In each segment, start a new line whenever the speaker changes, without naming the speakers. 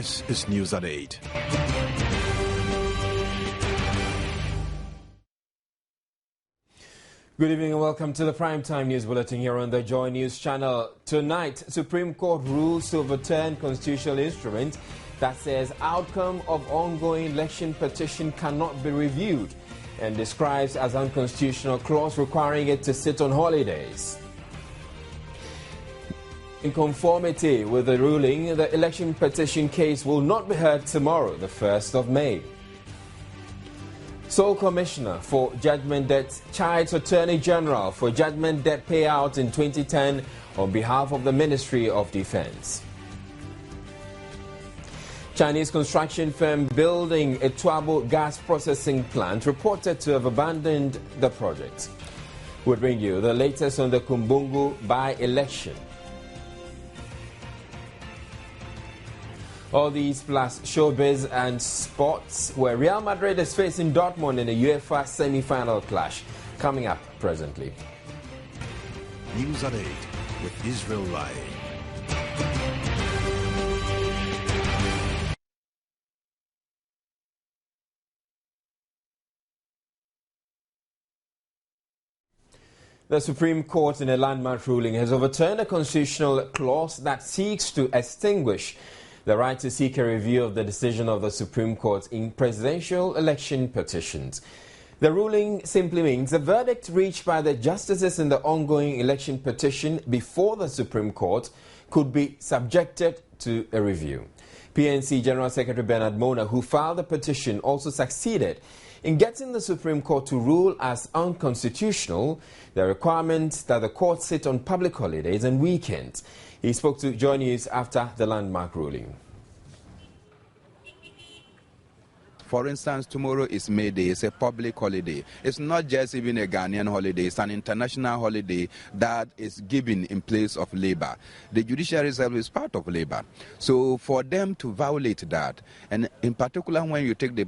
This is News at 8.
Good evening and welcome to the Primetime News Bulletin here on the Joy News channel. Tonight, Supreme Court rules to overturn constitutional instrument that says outcome of ongoing election petition cannot be reviewed and describes as unconstitutional clause requiring it to sit on holidays. In conformity with the ruling, the election petition case will not be heard tomorrow, the 1st of May. Sole Commissioner for Judgment Debt chides Attorney General for judgment debt payout in 2010 on behalf of the Ministry of Defense. Chinese construction firm building a Tuabo gas processing plant reported to have abandoned the project. We'll bring you the latest on the Kumbu by-election. All these plus showbiz and sports, where Real Madrid is facing Dortmund in a UEFA semi-final clash. Coming up presently.
News at 8 with Israel Lai.
The Supreme Court, in a landmark ruling, has overturned a constitutional clause that seeks to extinguish the right to seek a review of the decision of the Supreme Court in presidential election petitions. The ruling simply means the verdict reached by the justices in the ongoing election petition before the Supreme Court could be subjected to a review. PNC General Secretary Bernard Mona, who filed the petition, also succeeded in getting the Supreme Court to rule as unconstitutional the requirement that the court sit on public holidays and weekends. He spoke to Joy News after the landmark ruling.
For instance, tomorrow is May Day. It's a public holiday. It's not just even a Ghanaian holiday. It's an international holiday that is given in place of labor. The judiciary service is part of labor. So for them to violate that, and in particular when you take the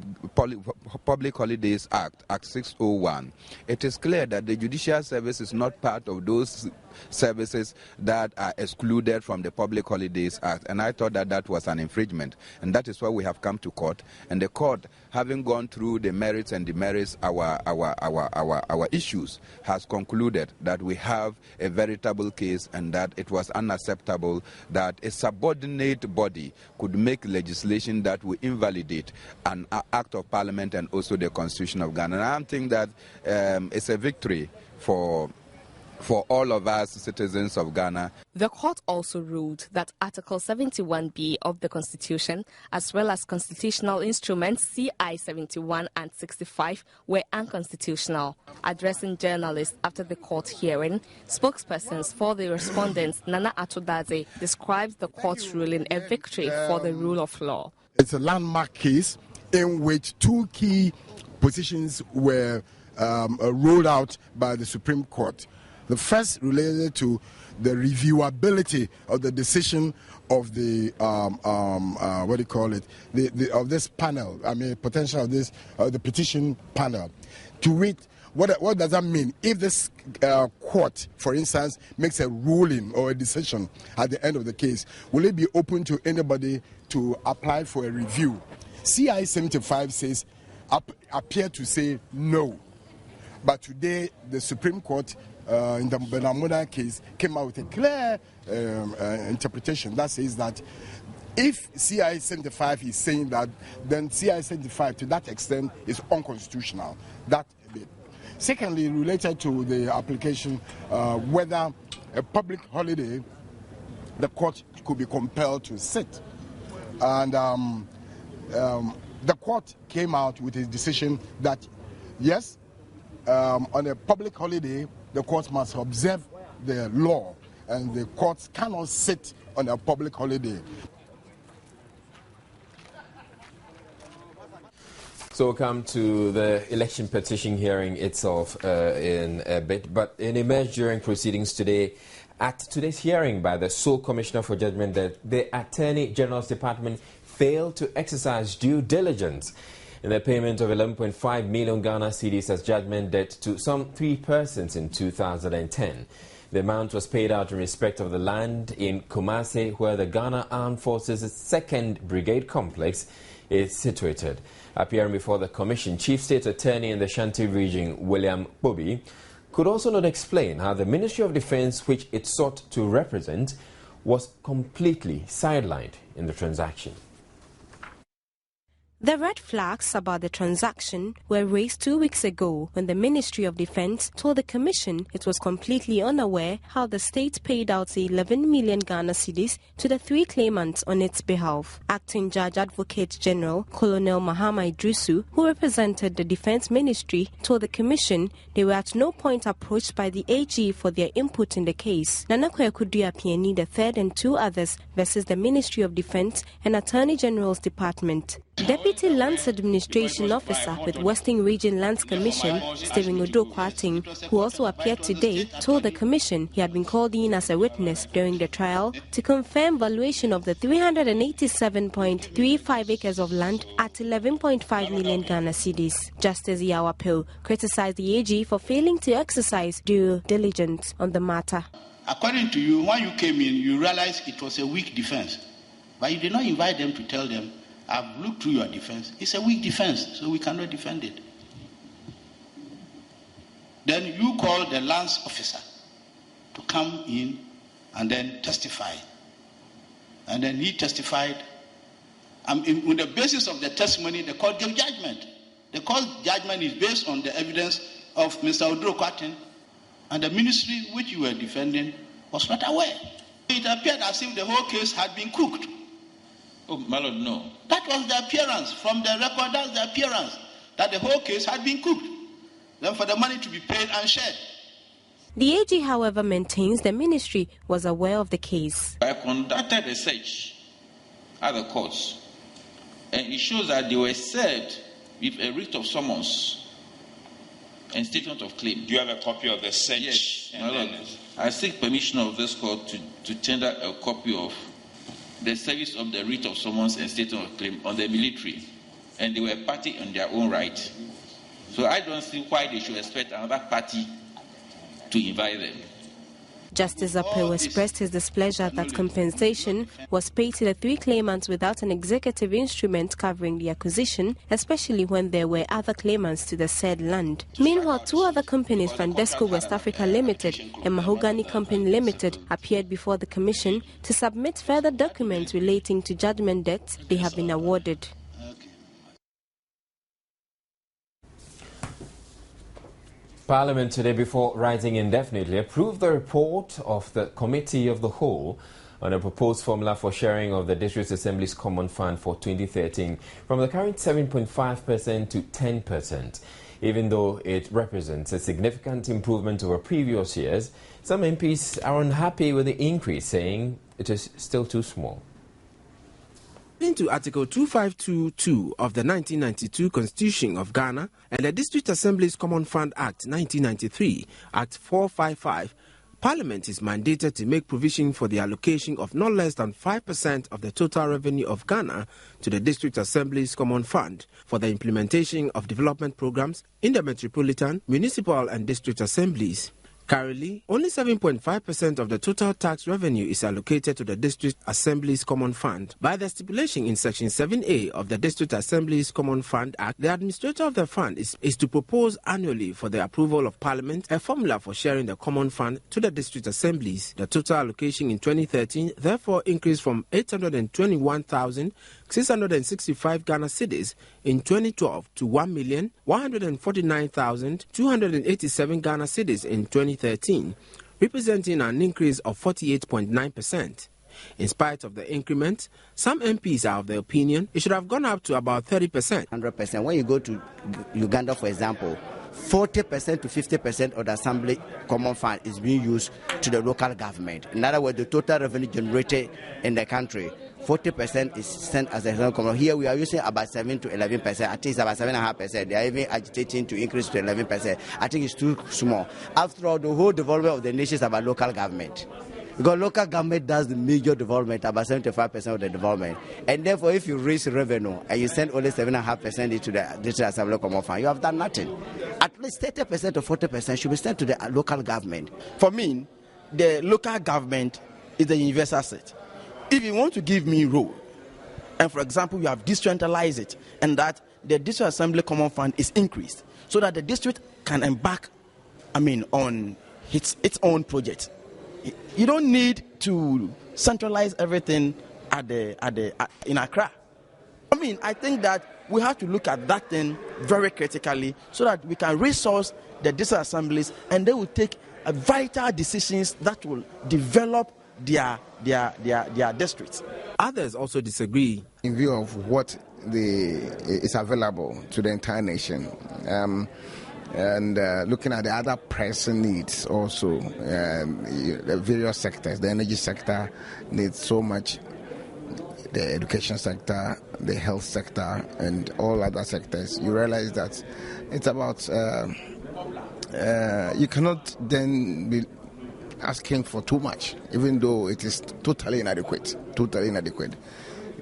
Public Holidays Act, Act 601, it is clear that the judicial service is not part of those services that are excluded from the Public Holidays Act, and I thought that that was an infringement, and that is why we have come to court. And the court, having gone through the merits and demerits our issues, has concluded that we have a veritable case and that it was unacceptable that a subordinate body could make legislation that will invalidate an act of parliament and also the Constitution of Ghana. And I think that it's a victory for all of us citizens of Ghana.
The court also ruled that Article 71B of the Constitution, as well as constitutional instruments CI 71 and 65, were unconstitutional. Addressing journalists after the court hearing, spokespersons for the respondents, Nana Atodaze, describes the court's ruling a victory for the rule of law.
It's a landmark case in which two key positions were rolled out by the Supreme Court. The first related to the reviewability of the decision of the of this panel. I mean, potential of this the petition panel. To read what does that mean? If this court, for instance, makes a ruling or a decision at the end of the case, will it be open to anybody to apply for a review? CI 75 says appear to say no, but today the Supreme Court, in the Benamuda case, came out with a clear interpretation that says that if CI 75 is saying that, then CI 75 to that extent is unconstitutional. That bit. Secondly, related to the application, whether a public holiday, the court could be compelled to sit. And the court came out with a decision that, yes, on a public holiday, the courts must observe the law, and the courts cannot sit on a public holiday.
So we'll come to the election petition hearing itself in a bit, but it emerged during proceedings today. At today's hearing by the sole commissioner for judgment that the Attorney General's Department failed to exercise due diligence in the payment of 11.5 million Ghana cedis as judgment debt to some 3 persons in 2010. The amount was paid out in respect of the land in Kumasi, where the Ghana Armed Forces' 2nd Brigade Complex is situated. Appearing before the Commission, Chief State Attorney in the Shanti region, William Bobi, could also not explain how the Ministry of Defence, which it sought to represent, was completely sidelined in the transaction.
The red flags about the transaction were raised 2 weeks ago when the Ministry of Defence told the Commission it was completely unaware how the state paid out 11 million Ghana cedis to the 3 claimants on its behalf. Acting Judge Advocate General Colonel Mahama Idrisu, who represented the Defence Ministry, told the Commission they were at no point approached by the AG for their input in the case. Nana Kwaku Apiani III and 2 others versus the Ministry of Defence and Attorney General's Department. Deputy Lands Administration Officer with Western Region Lands Commission, Stephen Odo-Kwating, who also appeared today, told the Commission he had been called in as a witness during the trial to confirm valuation of the 387.35 acres of land at 11.5 million Ghana cedis. Justice Yawapil criticized the AG for failing to exercise due diligence on the matter.
According to you, when you came in, you realized it was a weak defense, but you did not invite them to tell them, I've looked through your defense. It's a weak defense, so we cannot defend it. Then you call the lands officer to come in and then testify. And then he testified. On the basis of the testimony, the court gave judgment. The court judgment is based on the evidence of Mr. Odo-Kwating, and the ministry which you were defending was not aware. It appeared as if the whole case had been cooked.
Oh, my Lord, no.
That was the appearance. From the record, that's the appearance, that the whole case had been cooked. Then for the money to be paid and shared.
The AG, however, maintains the ministry was aware of the case.
I conducted a search at the courts, and it shows that they were served with a writ of summons and statement of claim.
Do you have a copy of the search?
Yes, my Lord. I seek permission of this court to tender a copy of the service of the writ of summons and statement of claim on the military, and they were a party on their own right. So I don't see why they should expect another party to invite them.
Justice Apel expressed his displeasure that compensation was paid to the 3 claimants without an executive instrument covering the acquisition, especially when there were other claimants to the said land. Meanwhile, 2 other companies, Frandesco West Africa Limited and Mahogany Company Limited, appeared before the Commission to submit further documents relating to judgment debts they have been awarded.
Parliament today, before rising indefinitely, approved the report of the Committee of the Whole on a proposed formula for sharing of the District Assembly's Common Fund for 2013 from the current 7.5% to 10%. Even though it represents a significant improvement over previous years, some MPs are unhappy with the increase, saying it is still too small.
According to Article 2522 of the 1992 Constitution of Ghana and the District Assembly's Common Fund Act 1993, Act 455, Parliament is mandated to make provision for the allocation of not less than 5% of the total revenue of Ghana to the District Assembly's Common Fund for the implementation of development programs in the metropolitan, municipal and district assemblies. Currently, only 7.5% of the total tax revenue is allocated to the District Assembly's Common Fund. By the stipulation in Section 7A of the District Assembly's Common Fund Act, the administrator of the fund is to propose annually for the approval of Parliament a formula for sharing the Common Fund to the District Assemblies. The total allocation in 2013 therefore increased from 821,665 Ghana cedis in 2012 to 1,149,287 Ghana cedis in 2013, representing an increase of 48.9%. In spite of the increment, some MPs are of the opinion it should have gone up to about 30%.
100%. When you go to Uganda, for example, 40% to 50% of the Assembly Common Fund is being used to the local government. In other words, the total revenue generated in the country, 40% is sent as a common. Here we are using about 7 to 11%. I think it's about 7.5%. They are even agitating to increase to 11%. I think it's too small. After all, the whole development of the nation is about local government. Because local government does the major development, about 75% of the development. And therefore, if you raise revenue and you send only 7.5% into the District Assembly Common Fund, you have done nothing. At least 30% or 40% should be sent to the local government.
For me,
the local government is the universal seat. If you want to give me role, and for example, you have decentralized it, and that the district assembly common fund is increased, so that the district can embark, on its own project. You don't need to centralize everything in Accra. I think that we have to look at that thing very critically, so that we can resource the district assemblies, and they will take vital decisions that will develop their districts.
Others also disagree.
In view of what is available to the entire nation, and looking at the other pressing needs also, the various sectors, the energy sector needs so much, the education sector, the health sector, and all other sectors, you realize that it's about, you cannot then be asking for too much, even though it is totally inadequate.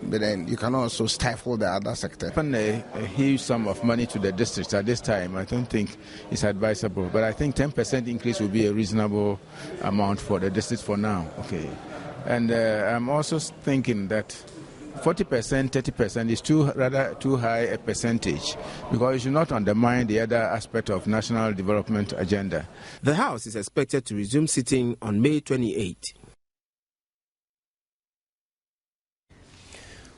But then you can also stifle the other sector.
A huge sum of money to the districts at this time, I don't think it's advisable. But I think 10% increase will be a reasonable amount for the districts for now. Okay, and I'm also thinking that 40%, 30% is rather too high a percentage, because it should not undermine the other aspect of national development agenda.
The House is expected to resume sitting on May 28.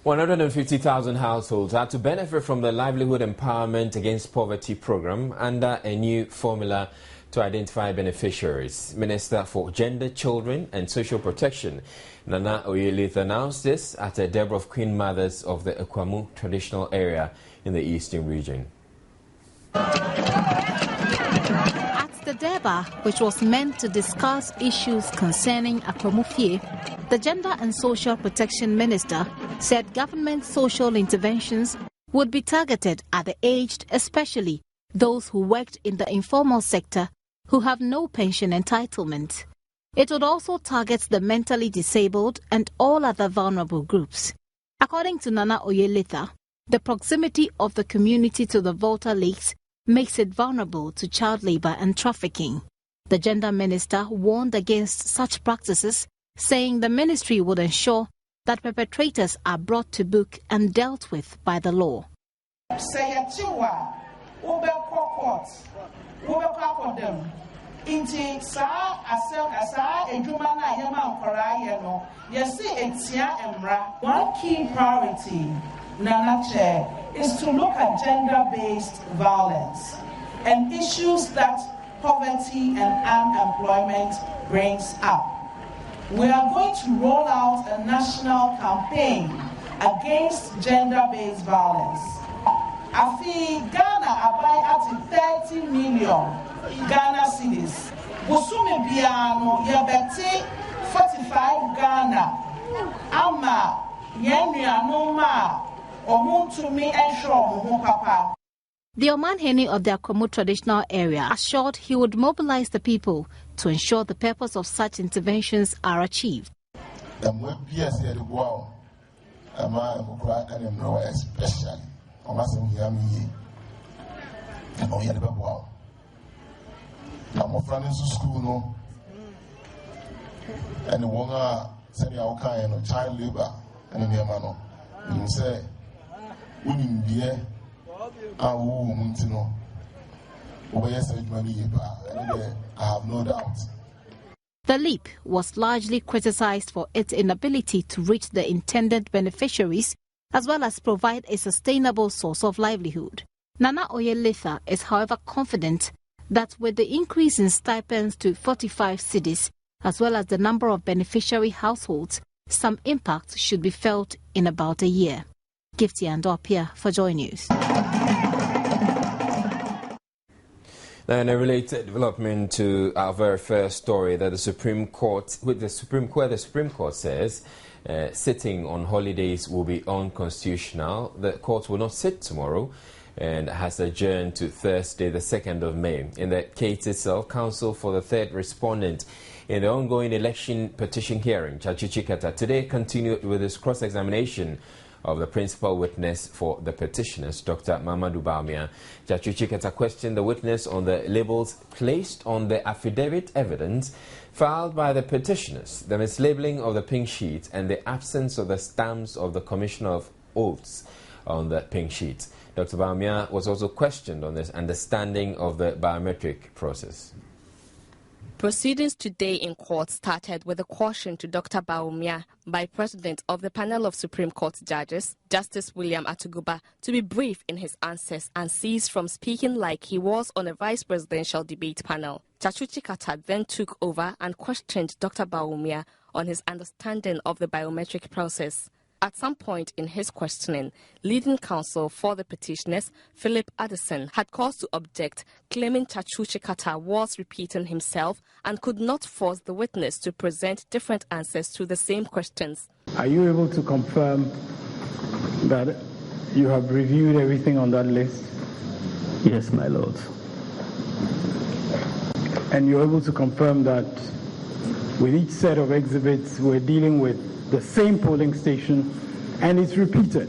150,000 households are to benefit from the Livelihood Empowerment Against Poverty program under a new formula to identify beneficiaries. Minister for Gender, Children and Social Protection, Nana Oyelith, announced this at a Deborah of Queen Mothers of the Kumbu traditional area in the eastern region.
At the Deba, which was meant to discuss issues concerning Akwamufie, the Gender and Social Protection Minister said government social interventions would be targeted at the aged, especially those who worked in the informal sector who have no pension entitlement. It would also target the mentally disabled and all other vulnerable groups. According to Nana Oyelitha, the proximity of the community to the Volta Lakes makes it vulnerable to child labor and trafficking. The Gender Minister warned against such practices, saying the ministry would ensure that perpetrators are brought to book and dealt with by the law.
One key priority, Nana Chair, is to look at gender-based violence and issues that poverty and unemployment brings up. We are going to roll out a national campaign against gender-based violence. Afi Ghana abai at 30 million Ghana cedis. Busumi biano yabeti 45 Ghana. Ama yenu anoma omuntumi ensho muhu papa.
The Omanhene of the Akwamu traditional area assured he would mobilize the people to ensure the purpose of such interventions are achieved.
Especially, school, and the one sending our kind of child labor and in the manner. You say, wouldn't be a woman. I have no doubt.
The leap was largely criticized for its inability to reach the intended beneficiaries as well as provide a sustainable source of livelihood. Nana Oyelitha is however confident that with the increase in stipends to 45 cedis as well as the number of beneficiary households, some impact should be felt in about a year. Gifty Andopia for Joy News.
Now, in a related development to our very first story, that the Supreme Court says sitting on holidays will be unconstitutional. The court will not sit tomorrow and has adjourned to Thursday, the 2nd of May. In the case itself, counsel for the third respondent in the ongoing election petition hearing, Chachi Chikata, today continued with his cross-examination of the principal witness for the petitioners, Dr. Mamadou Bawumia. Chachuchikata questioned the witness on the labels placed on the affidavit evidence filed by the petitioners, the mislabeling of the pink sheet, and the absence of the stamps of the Commissioner of Oaths on the pink sheet. Dr. Bawumia was also questioned on this understanding of the biometric process.
Proceedings today in court started with a caution to Dr. Bawumia by President of the panel of Supreme Court judges, Justice William Atuguba, to be brief in his answers and cease from speaking like he was on a vice presidential debate panel. Chachuchikata then took over and questioned Dr. Bawumia on his understanding of the biometric process. At some point in his questioning, leading counsel for the petitioners, Philip Addison, had cause to object, claiming Chachuchikata was repeating himself and could not force the witness to present different answers to the same questions.
Are you able to confirm that you have reviewed everything on that list?
Yes, my lord.
And you're able to confirm that with each set of exhibits, we're dealing with the same polling station and it's repeated?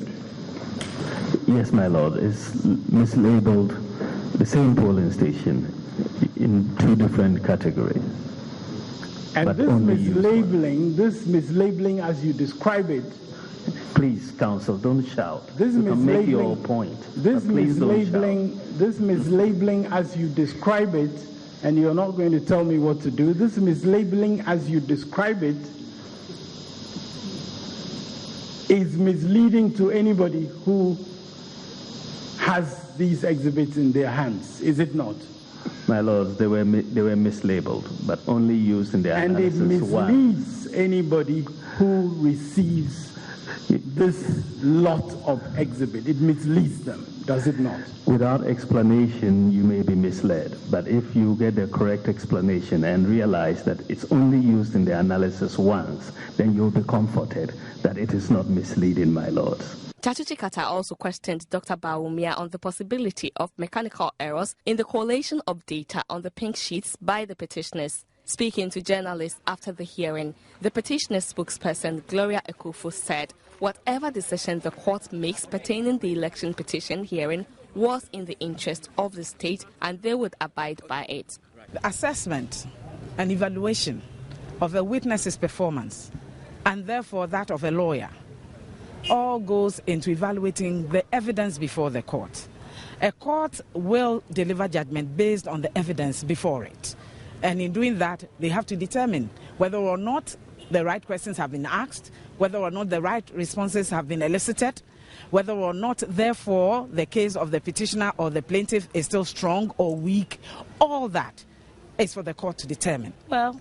Yes, my lord. It's mislabeled the same polling station in two different categories.
And this mislabeling as you describe it.
Please, counsel, don't shout.
This
you can make your point.
This mislabeling as you describe it, and you're not going to tell me what to do. This mislabeling as you describe it is misleading to anybody who has these exhibits in their hands, is it not?
My lords, they were mislabeled, but only used in the analysis.
And it misleads anybody who receives this lot of exhibit. It misleads them, does it not?
Without explanation, you may be misled. But if you get the correct explanation and realize that it's only used in the analysis once, then you'll be comforted that it is not misleading, my lords.
Chachuchikata also questioned Dr. Bawumia on the possibility of mechanical errors in the collation of data on the pink sheets by the petitioners. Speaking to journalists after the hearing, the petitioner's spokesperson, Gloria Ekufu, said whatever decision the court makes pertaining the election petition hearing was in the interest of the state and they would abide by it.
The assessment and evaluation of a witness's performance and therefore that of a lawyer all goes into evaluating the evidence before the court. A court will deliver judgment based on the evidence before it. And in doing that, they have to determine whether or not the right questions have been asked, whether or not the right responses have been elicited, whether or not, therefore, the case of the petitioner or the plaintiff is still strong or weak. All that is for the court to determine. Well,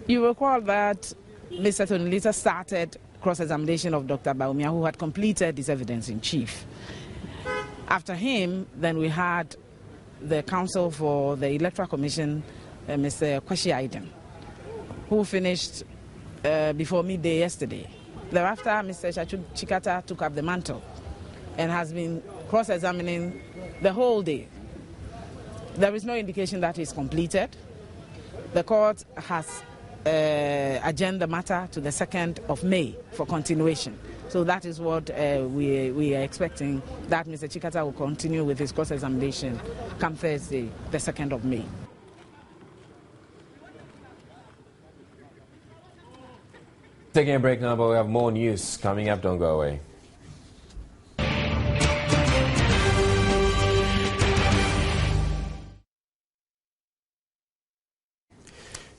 you recall that Mr. Tonilita started cross-examination of Dr. Bawumia, who had completed his evidence in chief. After him, then we had the counsel for the Electoral Commission, Mr. Kwashi Aiden, who finished before midday yesterday. Thereafter, Mr. Chachuchikata took up the mantle and has been cross-examining the whole day. There is no indication that is completed. The court has adjourned the matter to the 2nd of May for continuation. So that is what we are expecting, that Mr. Chikata will continue with his cross-examination come Thursday, the 2nd of May.
Taking a break now, but we have more news coming up. Don't go away.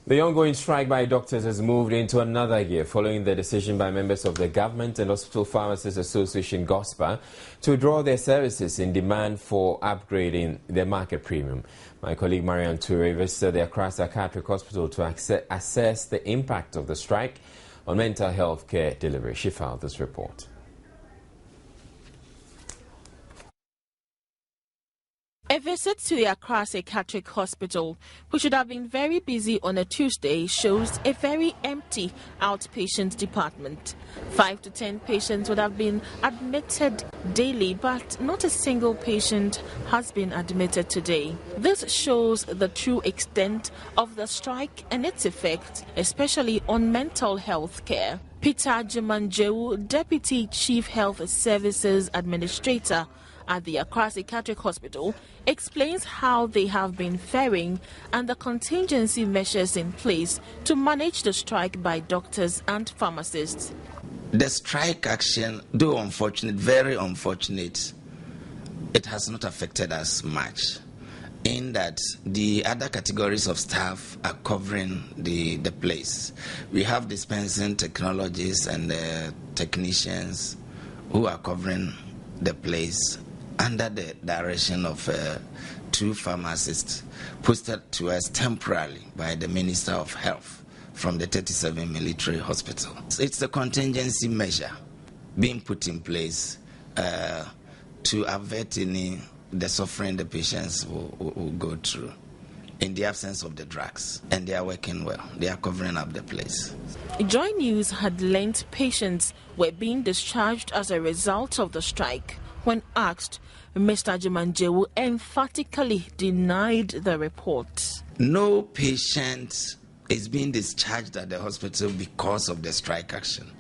The ongoing strike by doctors has moved into another gear following the decision by members of the Government and Hospital Pharmacists Association, GOSPA, to withdraw their services in demand for upgrading their market premium. My colleague Marian Toure visited the Accra Psychiatric Hospital to assess the impact of the strike on mental health care delivery. She filed this report.
A visit to the Accra Psychiatric Hospital, which should have been very busy on a Tuesday, shows a very empty outpatient department. 5 to 10 patients would have been admitted daily, but not a single patient has been admitted today. This shows the true extent of the strike and its effect, especially on mental health care. Peter Jimanjewu, Deputy Chief Health Services Administrator at the Accra Psychiatric Hospital, explains how they have been faring and the contingency measures in place to manage the strike by doctors and pharmacists.
The strike action, though unfortunate, very unfortunate, it has not affected us much, in that the other categories of staff are covering the place. We have dispensing technologists and technicians who are covering the place under the direction of 2 pharmacists posted to us temporarily by the Minister of Health from the 37 military hospital. It's a contingency measure being put in place to avert the suffering the patients will go through in the absence of the drugs, and they are working well. They are covering up the place.
Joy News had learnt patients were being discharged as a result of the strike. When asked, Mr. Jimanjewu emphatically denied the report.
No patient is being discharged at the hospital because of the strike action.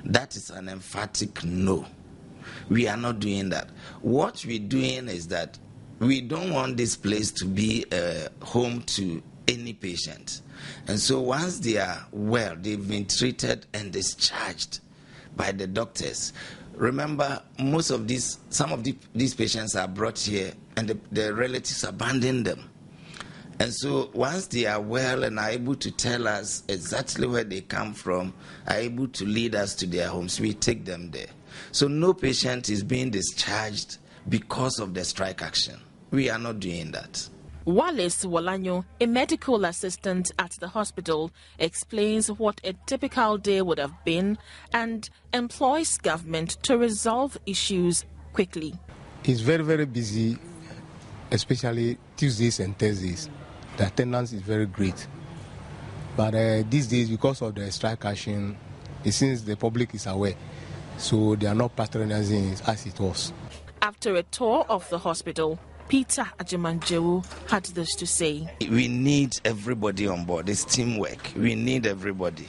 That is an emphatic no. We are not doing that. What we're doing is that we don't want this place to be a home to any patient. And so once they are well, they've been treated and discharged by the doctors. Remember, some of these patients are brought here and the relatives abandon them. And so once they are well and are able to tell us exactly where they come from, are able to lead us to their homes, we take them there. So no patient is being discharged because of the strike action. We are not doing that.
Wallace Walanyo, a medical assistant at the hospital, explains what a typical day would have been and employs government to resolve issues quickly.
It's very, very busy, especially Tuesdays and Thursdays. The attendance is very great. But these days, because of the strike action, it seems the public is aware. So they are not patronizing it as it was.
After a tour of the hospital, Peter Ajimanjewu had this to say.
We need everybody on board. It's teamwork. We need everybody.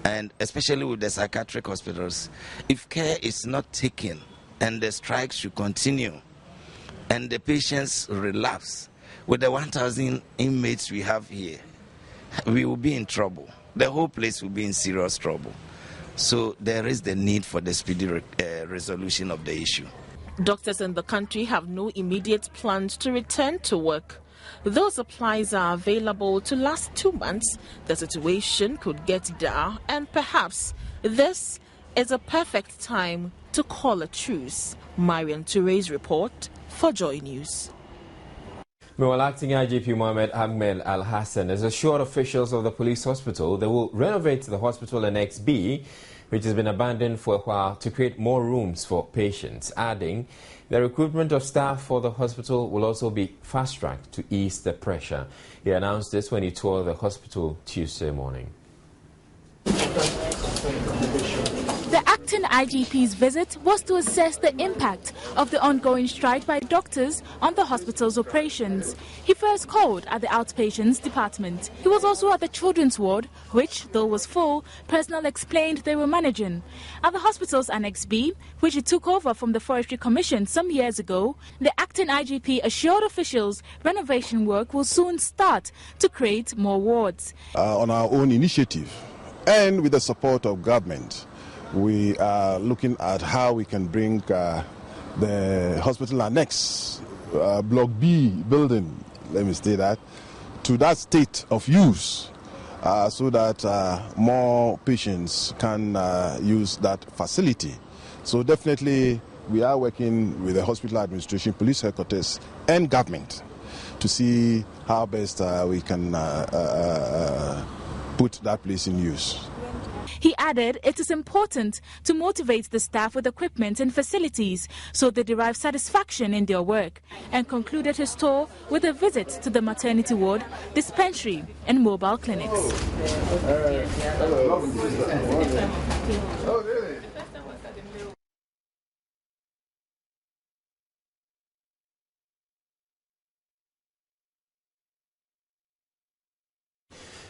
And especially with the psychiatric hospitals, if care is not taken and the strike should continue and the patients relapse, with the 1,000 inmates we have here, we will be in trouble. The whole place will be in serious trouble. So there is the need for the speedy resolution of the issue.
Doctors in the country have no immediate plans to return to work. Though supplies are available to last 2 months, the situation could get dire, and perhaps this is a perfect time to call a truce. Marian Touré's report for Joy News.
Meanwhile, acting IGP Mohamed Ahmed Al Hassan has assured officials of the police hospital they will renovate the hospital Annex B, which has been abandoned for a while, to create more rooms for patients, adding the recruitment of staff for the hospital will also be fast-tracked to ease the pressure. He announced this when he toured the hospital Tuesday morning.
The acting IGP's visit was to assess the impact of the ongoing strike by doctors on the hospital's operations. He first called at the outpatients department. He was also at the children's ward, which, though was full, personnel explained they were managing. At the hospital's Annex B, which he took over from the Forestry Commission some years ago, the acting IGP assured officials renovation work will soon start to create more wards.
On our own initiative and with the support of government, we are looking at how we can bring the hospital annex, Block B building, let me say that, to that state of use so that more patients can use that facility. So definitely we are working with the hospital administration, police headquarters and government to see how best we can put that place in use.
He added it is important to motivate the staff with equipment and facilities so they derive satisfaction in their work, and concluded his tour with a visit to the maternity ward, dispensary and mobile clinics.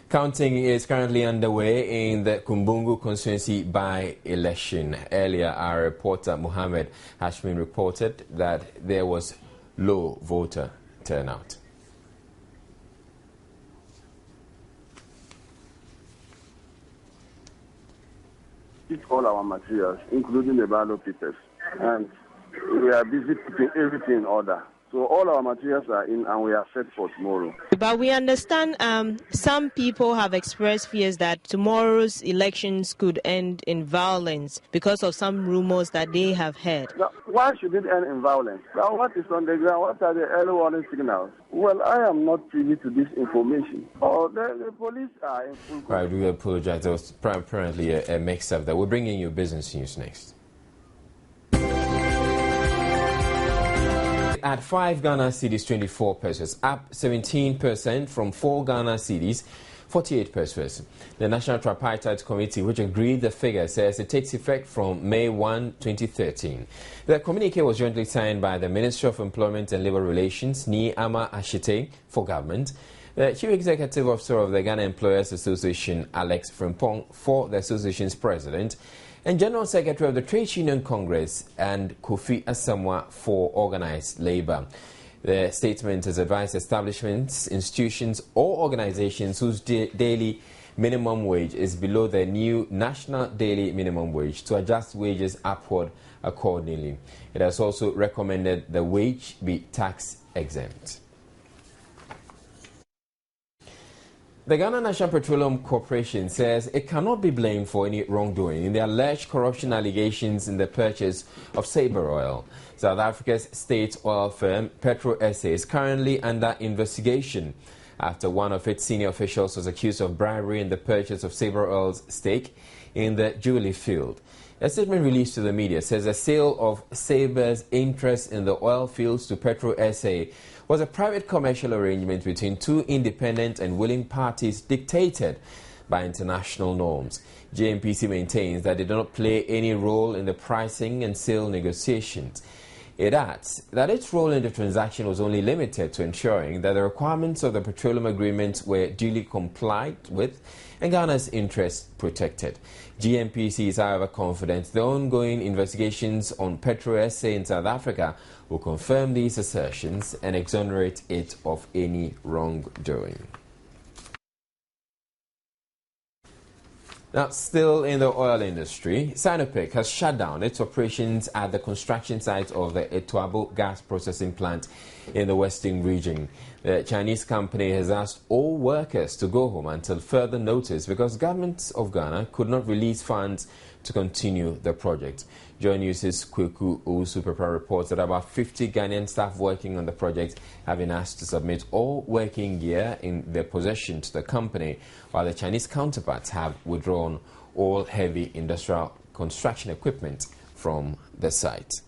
Counting is currently underway in the Kumbu constituency by-election. Earlier, our reporter Mohammed Hashmin reported that there was low voter turnout.
It's all our materials, including the ballot papers, and we are busy putting everything in order. So all our materials are in and we are set for tomorrow.
But we understand some people have expressed fears that tomorrow's elections could end in violence because of some rumors that they have heard.
Now, why should it end in violence? Now, what is on the ground? What are the early warning signals? Well, I am not privy to this information. The police are in full control.
Right, we apologize. There was apparently a mix-up there. We're bringing you business news next. At 5 Ghana cedis 24 pesos, up 17% from 4 Ghana cedis 48 pesos. The National Tripartite Committee, which agreed the figure, says it takes effect from May 1, 2013. The communique was jointly signed by the Ministry of Employment and Labour Relations, Ni Ama Ashite, for government, the Chief Executive Officer of the Ghana Employers Association, Alex Frimpong, for the association's president, and General Secretary of the Trade Union Congress, and Kofi Asamoah, for organized labor. The statement has advised establishments, institutions or organizations whose daily minimum wage is below the new national daily minimum wage to adjust wages upward accordingly. It has also recommended the wage be tax exempt. The Ghana National Petroleum Corporation says it cannot be blamed for any wrongdoing in the alleged corruption allegations in the purchase of Sabre oil. South Africa's state oil firm, Petro SA, is currently under investigation after one of its senior officials was accused of bribery in the purchase of Sabre oil's stake in the Jubilee field. A statement released to the media says the sale of Sabre's interest in the oil fields to Petro SA was a private commercial arrangement between two independent and willing parties dictated by international norms. JMPC maintains that it did not play any role in the pricing and sale negotiations. It adds that its role in the transaction was only limited to ensuring that the requirements of the petroleum agreement were duly complied with and Ghana's interests protected. GMPC is, however, confident the ongoing investigations on Petro SA in South Africa will confirm these assertions and exonerate it of any wrongdoing. Now, still in the oil industry, Sinopec has shut down its operations at the construction site of the Etoabo gas processing plant in the Western region. The Chinese company has asked all workers to go home until further notice because government of Ghana could not release funds to continue the project. Joy News' Kweku Owusu-Pepra reports that about 50 Ghanaian staff working on the project have been asked to submit all working gear in their possession to the company, while the Chinese counterparts have withdrawn all heavy industrial construction equipment from the site.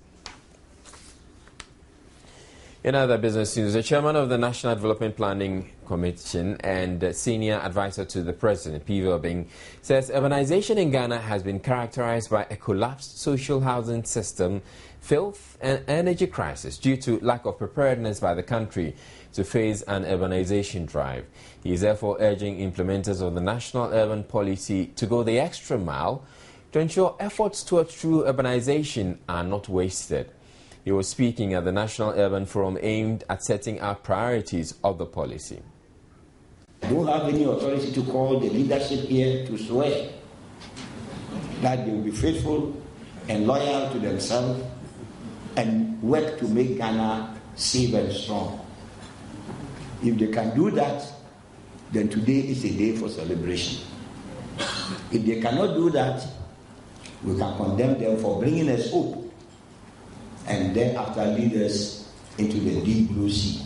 In other business news, the chairman of the National Development Planning Commission and senior advisor to the president, P.V. Obeng, says urbanization in Ghana has been characterized by a collapsed social housing system, filth and energy crisis due to lack of preparedness by the country to face an urbanization drive. He is therefore urging implementers of the National Urban Policy to go the extra mile to ensure efforts towards true urbanization are not wasted. He was speaking at the National Urban Forum aimed at setting out priorities of the policy.
I don't have any authority to call the leadership here to swear that they will be faithful and loyal to themselves and work to make Ghana safe and strong. If they can do that, then today is a day for celebration. If they cannot do that, we can condemn them for bringing us hope and then after lead us into the deep blue sea.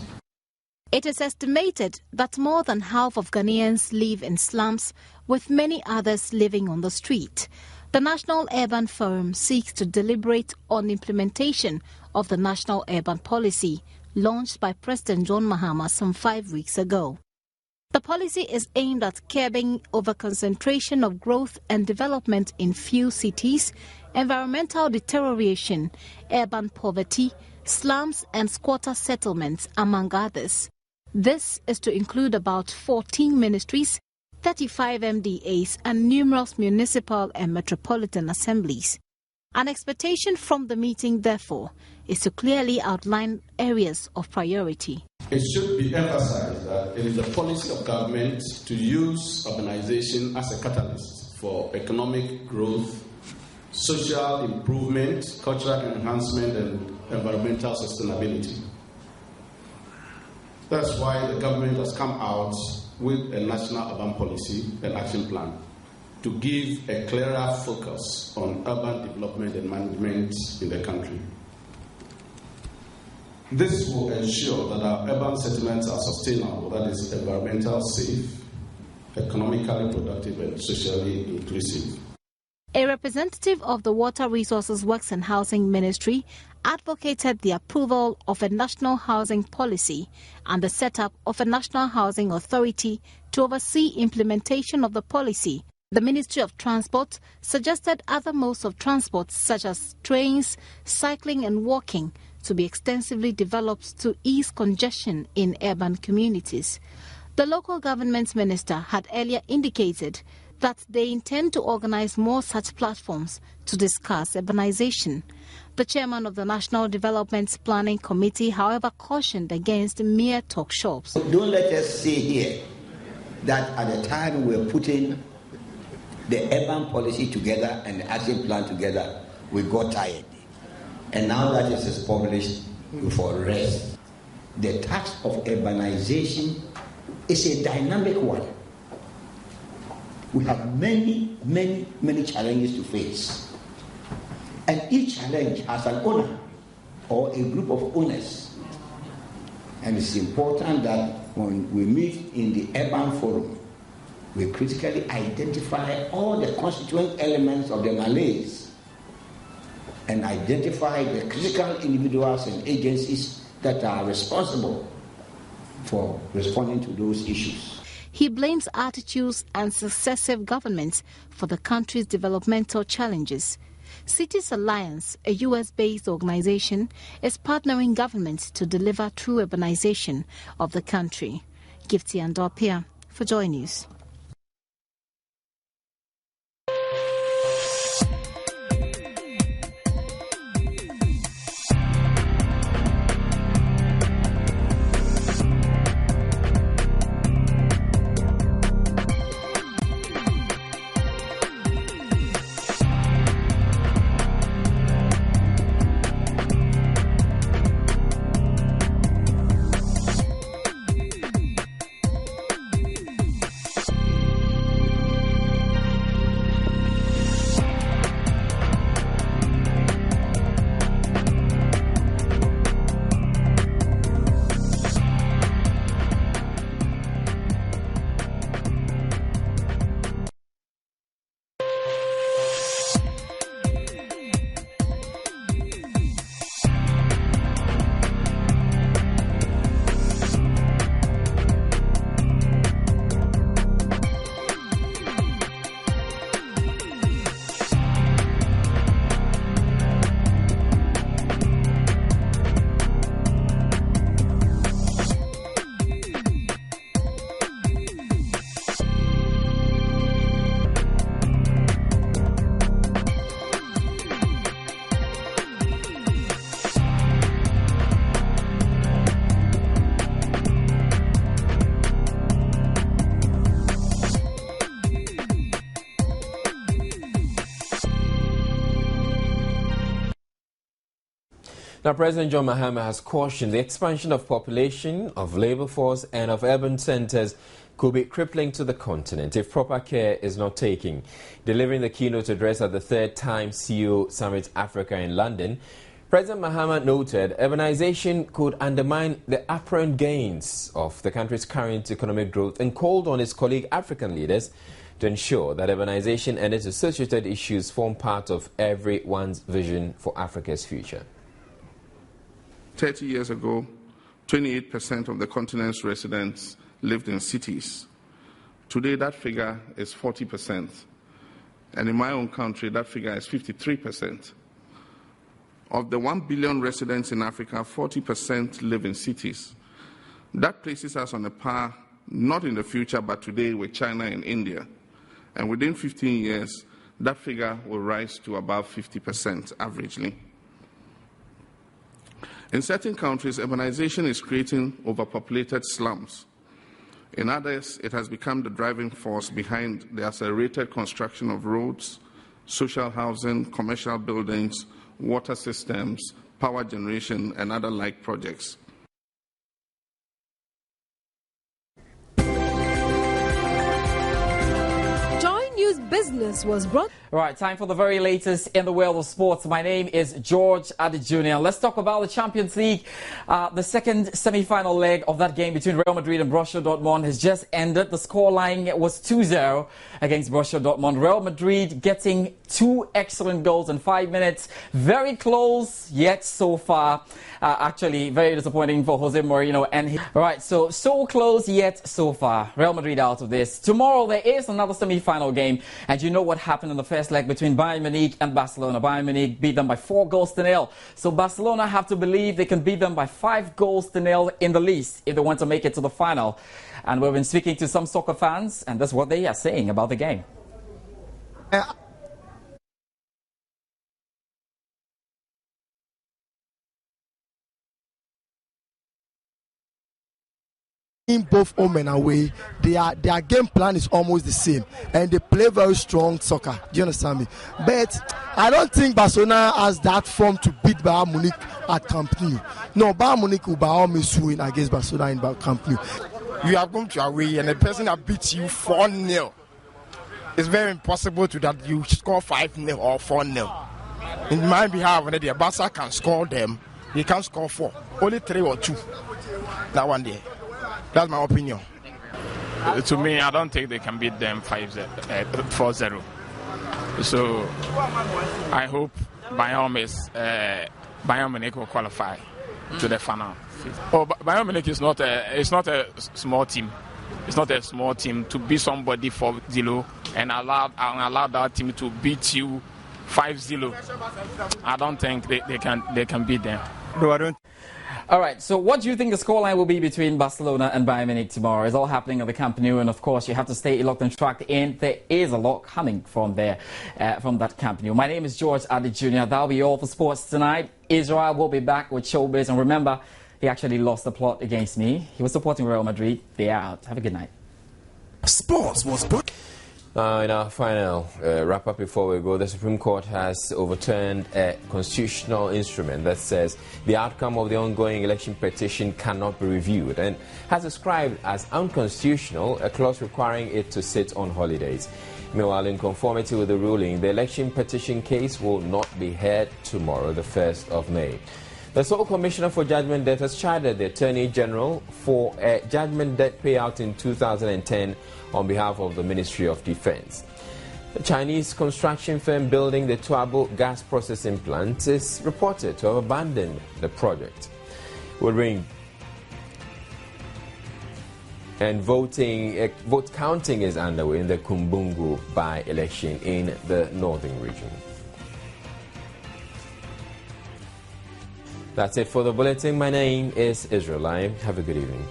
It is estimated that more than half of Ghanaians live in slums, with many others living on the street. The National Urban Forum seeks to deliberate on implementation of the National Urban Policy, launched by President John Mahama some 5 weeks ago. The policy is aimed at curbing overconcentration of growth and development in few cities, environmental deterioration, urban poverty, slums and squatter settlements, among others. This is to include about 14 ministries, 35 MDAs and numerous municipal and metropolitan assemblies. An expectation from the meeting, therefore, is to clearly outline areas of priority.
It should be emphasized that it is the policy of government to use urbanization as a catalyst for economic growth, social improvement, cultural enhancement, and environmental sustainability. That's why the government has come out with a national urban policy and action plan to give a clearer focus on urban development and management in the country. This will ensure that our urban settlements are sustainable, that is, environmentally safe, economically productive, and socially inclusive.
A representative of the Water Resources Works and Housing Ministry advocated the approval of a national housing policy and the setup of a national housing authority to oversee implementation of the policy. The Ministry of Transport suggested other modes of transport such as trains, cycling and walking to be extensively developed to ease congestion in urban communities. The local government minister had earlier indicated that they intend to organize more such platforms to discuss urbanization. The chairman of the National Development Planning Committee, however, cautioned against mere talk shops.
Don't let us say here that at the time we were putting the urban policy together and the action plan together, we got tired. And now that it is published for rest, the task of urbanization is a dynamic one. We have many challenges to face. And each challenge has an owner or a group of owners. And it's important that when we meet in the urban forum, we critically identify all the constituent elements of the malaise and identify the critical individuals and agencies that are responsible for responding to those issues.
He blames attitudes and successive governments for the country's developmental challenges. Cities Alliance, a US-based organization, is partnering governments to deliver true urbanization of the country. Gifty Andopia for Joy News.
Now, President John Mahama has cautioned the expansion of population, of labor force and of urban centers could be crippling to the continent if proper care is not taken. Delivering the keynote address at the third time CEO Summit Africa in London, President Mahama noted urbanization could undermine the apparent gains of the country's current economic growth and called on his colleague African leaders to ensure that urbanization and its associated issues form part of everyone's vision for Africa's future.
30 years ago, 28% of the continent's residents lived in cities. Today, that figure is 40%. And in my own country, that figure is 53%. Of the 1 billion residents in Africa, 40% live in cities. That places us on a par, not in the future, but today with China and India. And within 15 years, that figure will rise to above 50% averagely. In certain countries, urbanization is creating overpopulated slums. In others, it has become the driving force behind the accelerated construction of roads, social housing, commercial buildings, water systems, power generation, and other like projects.
Business was brought.
Right, time for the very latest in the world of sports. My name is George Adi Jr. Let's talk about the Champions League. The second semi-final leg of that game between Real Madrid and Borussia Dortmund has just ended. The scoreline was 2-0 against Borussia Dortmund. Real Madrid getting 2 excellent goals in 5 minutes. Very close, yet so far. Actually, very disappointing for Jose Mourinho. Right, so close, yet so far. Real Madrid out of this. Tomorrow there is another semi-final game. And you know what happened in the first leg between Bayern Munich and Barcelona. Bayern Munich beat them by 4-0. So Barcelona have to believe they can beat them by 5-0 in the least if they want to make it to the final. And we've been speaking to some soccer fans, and that's what they are saying about the game.
In both home and away, their game plan is almost the same, and they play very strong soccer. Do you understand me? But I don't think Barcelona has that form to beat Bayern Munich at Camp Nou. No, Bayern Munich will by all means win against Barcelona in Camp Nou.
You are going to away, and the person that beats you 4-0, it's very impossible that you score 5-0 or 4-0. In my behalf, when the Barca can score them, he can score 4, only 3 or 2. That one there. That's my opinion.
To me, I don't think they can beat them 4-0. So I hope Bayern Munich will qualify to the final. Oh, Bayern Munich is not a small team. It's not a small team to beat somebody 4-0 and allow that team to beat you 5-0. I don't think they can beat them.
No, I don't.
All right, so what do you think the scoreline will be between Barcelona and Bayern Munich tomorrow? It's all happening at the Camp Nou, and of course you have to stay locked and tracked in. There is a lot coming from there, from that Camp Nou. My name is George Adi Jr. That'll be all for sports tonight. Israel will be back with Showbiz, and remember, he actually lost the plot against me. He was supporting Real Madrid. They are out. Have a good night.
Sports was put. In our final wrap-up before we go, the Supreme Court has overturned a constitutional instrument that says the outcome of the ongoing election petition cannot be reviewed and has described as unconstitutional a clause requiring it to sit on holidays. Meanwhile, in conformity with the ruling, the election petition case will not be heard tomorrow, the 1st of May. The sole commissioner for judgment debt has charged the Attorney General for a judgment debt payout in 2010 on behalf of the Ministry of Defense. The Chinese construction firm building the Tuabo gas processing plant is reported to have abandoned the project. And vote counting is underway in the Kumbu by-election in the northern region. That's it for the bulletin. My name is Israel. Have a good evening.